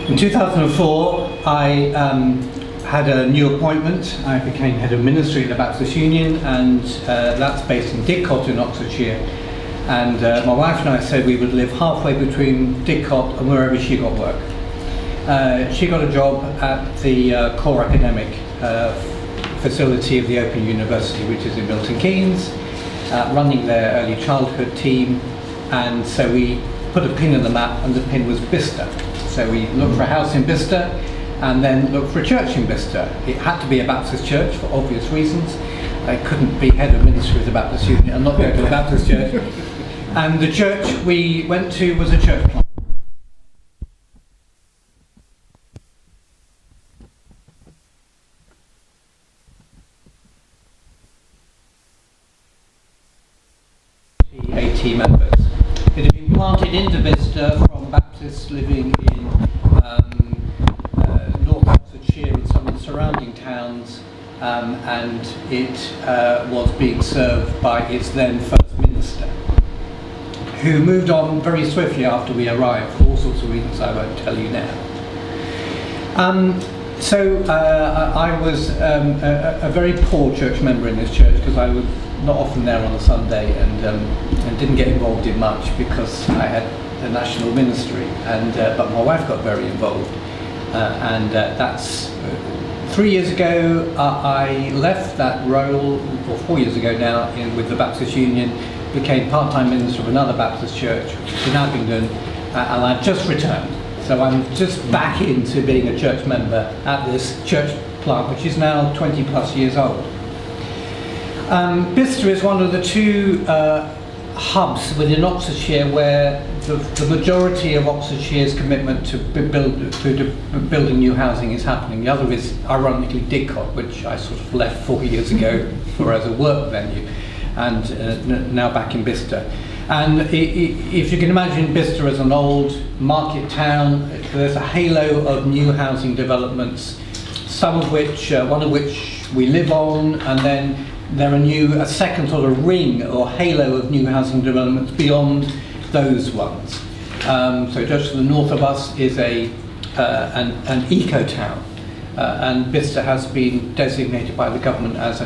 In 2004, I had a new appointment. I became head of ministry at the Baptist Union, and that's based in Didcot in Oxfordshire. And my wife and I said we would live halfway between Didcot and wherever she got work. She got a job at the core academic facility of the Open University, which is in Milton Keynes, running their early childhood team. And so we put a pin in the map, and the pin was Bicester. So we looked for a house in Bicester and then looked for a church in Bicester. It had to be a Baptist church for obvious reasons. I couldn't be head of ministry of the Baptist Union and not go to a Baptist church. And the church we went to was a church plant. Members. It had been planted into Bicester from Baptists living in North Oxfordshire and some of the surrounding towns, and it was being served by its then first minister, who moved on very swiftly after we arrived for all sorts of reasons I won't tell you now. So I was a very poor church member in this church, because I was not often there on a Sunday, and didn't get involved in much because I had a national ministry, but my wife got very involved, and that's 3 years ago. I left that role, or 4 years ago now, with the Baptist Union, became part-time minister of another Baptist church, which is in Abingdon, and I've just returned. So I'm just back into being a church member at this church plant, which is now 20 plus years old. Bicester is one of the two hubs within Oxfordshire where the majority of Oxfordshire's commitment to building new housing is happening. The other is, ironically, Didcot, which I sort of left 4 years ago for as a work venue, and now back in Bicester. And if you can imagine Bicester as an old market town, there's a halo of new housing developments, one of which we live on, and then there are a second sort of ring or halo of new housing developments beyond those ones. So just to the north of us is an eco-town, and Bicester has been designated by the government as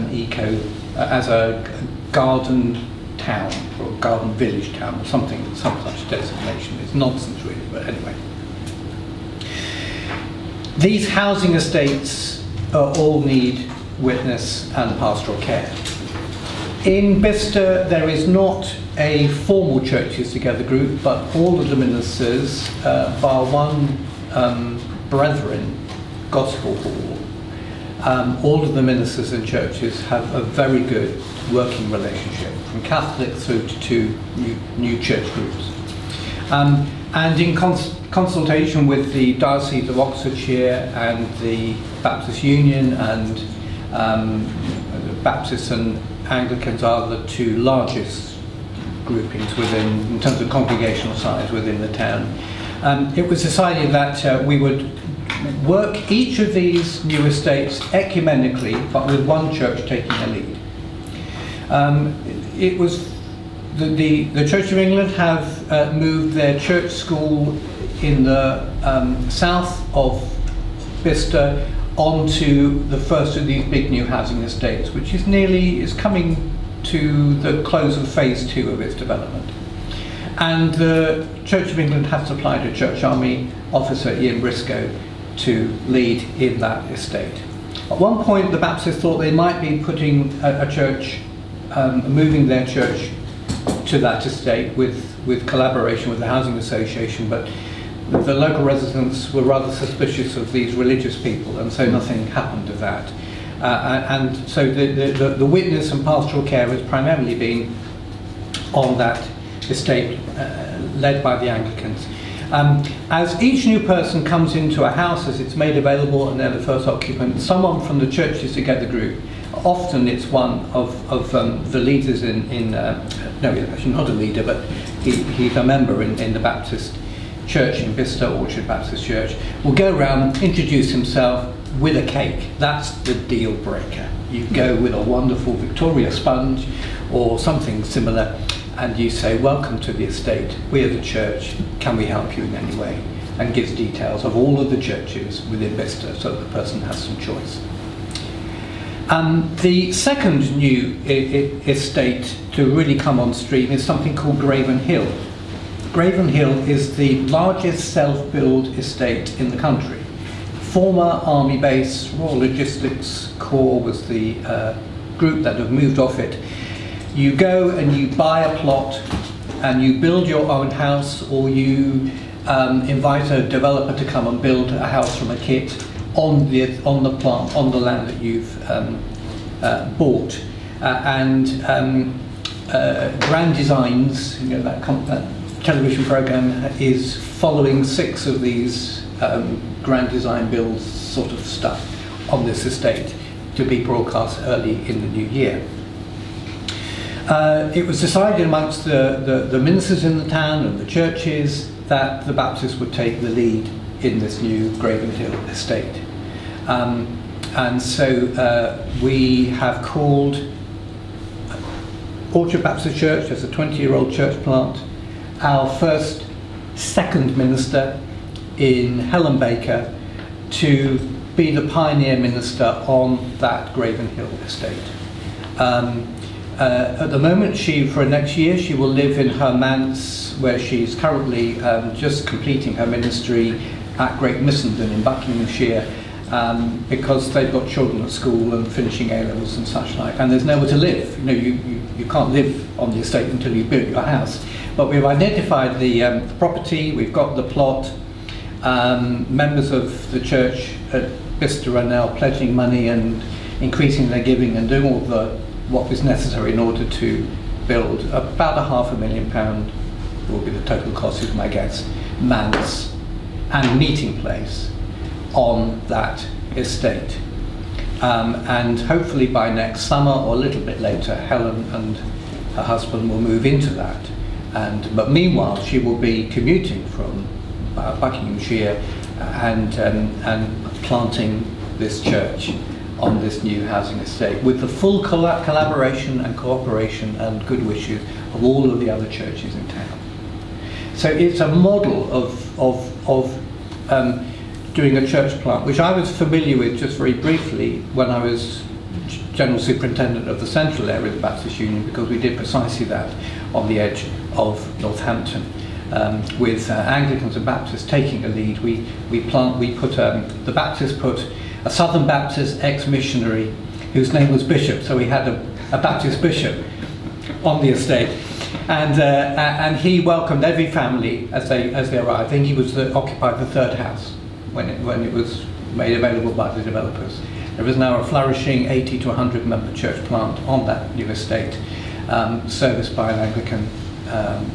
as a garden town, or a garden village town, or some such designation. It's nonsense really, but anyway. These housing estates all need witness and pastoral care. In Bicester there is not a formal churches together group, but all of the ministers, bar one Brethren Gospel Hall, all of the ministers and churches have a very good working relationship, from Catholic through to two new church groups. And in consultation with the Diocese of Oxfordshire and the Baptist Union, and the Baptists and Anglicans are the two largest groupings in terms of congregational size within the town. It was decided that we would work each of these new estates ecumenically, but with one church taking the lead. It was the Church of England have moved their church school in the south of Bicester onto the first of these big new housing estates, which is coming to the close of phase 2 of its development. And the Church of England have supplied a church army officer, Ian Briscoe, to lead in that estate. At one point the Baptists thought they might be putting a church, moving their church to that estate with collaboration with the Housing Association, but the local residents were rather suspicious of these religious people, and so nothing happened to that. And so the witness and pastoral care has primarily been on that estate led by the Anglicans. As each new person comes into a house, as it's made available and they're the first occupant, someone from the Churches Together group, often it's one of the leaders no, he's actually not a leader, but he's a member in the Baptist church in Bicester, Orchard Baptist Church, will go around, introduce himself with a cake. That's the deal breaker. You go with a wonderful Victoria sponge or something similar, and you say, welcome to the estate, we're the church, can we help you in any way? and gives details of all of the churches within Bicester so that the person has some choice. The second new estate to really come on stream is something called Graven Hill. Graven Hill is the largest self-build estate in the country. Former army base, Royal Logistics Corps was the group that have moved off it. You go and you buy a plot and you build your own house, or you invite a developer to come and build a house from a kit on the land that you've bought. Grand Designs, that television program is following 6 of these grand design builds sort of stuff on this estate to be broadcast early in the new year. It was decided amongst the ministers in the town and the churches that the Baptists would take the lead in this new Graven Hill estate. And so we have called Orchard Baptist Church, as a 20-year-old church plant, our second minister in Helen Baker to be the pioneer minister on that Graven Hill estate. At the moment, for next year, she will live in her manse, where she's currently just completing her ministry at Great Missenden in Buckinghamshire, because they've got children at school and finishing A-levels and such like, and there's nowhere to live. You can't live on the estate until you build your house. But we've identified the property, we've got the plot. Members of the church at Bicester are now pledging money and increasing their giving and doing all what is necessary in order to build about £500,000 will be the total cost, is my guess, manse and meeting place on that estate. And hopefully by next summer or a little bit later, Helen and her husband will move into that. But meanwhile, she will be commuting from Buckinghamshire and planting this church on this new housing estate with the full collaboration and cooperation and good wishes of all of the other churches in town. So it's a model of doing a church plant, which I was familiar with just very briefly when I was General Superintendent of the central area of the Baptist Union, because we did precisely that on the edge of Northampton. With Anglicans and Baptists taking a lead, the Baptists put a Southern Baptist ex-missionary whose name was Bishop, so we had a Baptist bishop on the estate, and he welcomed every family as they arrived. I think he occupied the third house when it was made available by the developers. There is now a flourishing 80 to 100 member church plant on that new estate, serviced by an Anglican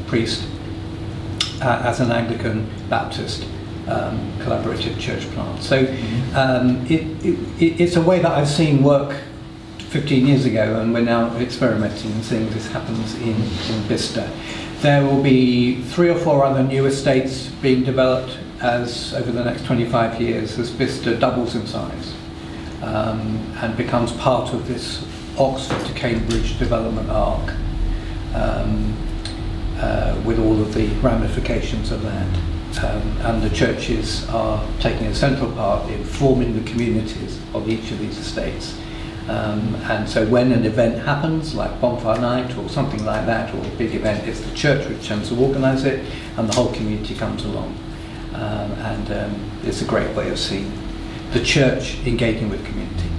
priest as an Anglican Baptist collaborative church plant. So it's a way that I've seen work 15 years ago, and we're now experimenting and seeing this happens in Bicester. There will be 3 or 4 other new estates being developed over the next 25 years as Bicester doubles in size and becomes part of this Oxford to Cambridge development arc, with all of the ramifications of that. And the churches are taking a central part in forming the communities of each of these estates. And so when an event happens, like Bonfire Night or something like that, or a big event, it's the church which tends to organise it, and the whole community comes along. And it's a great way of seeing the church engaging with community.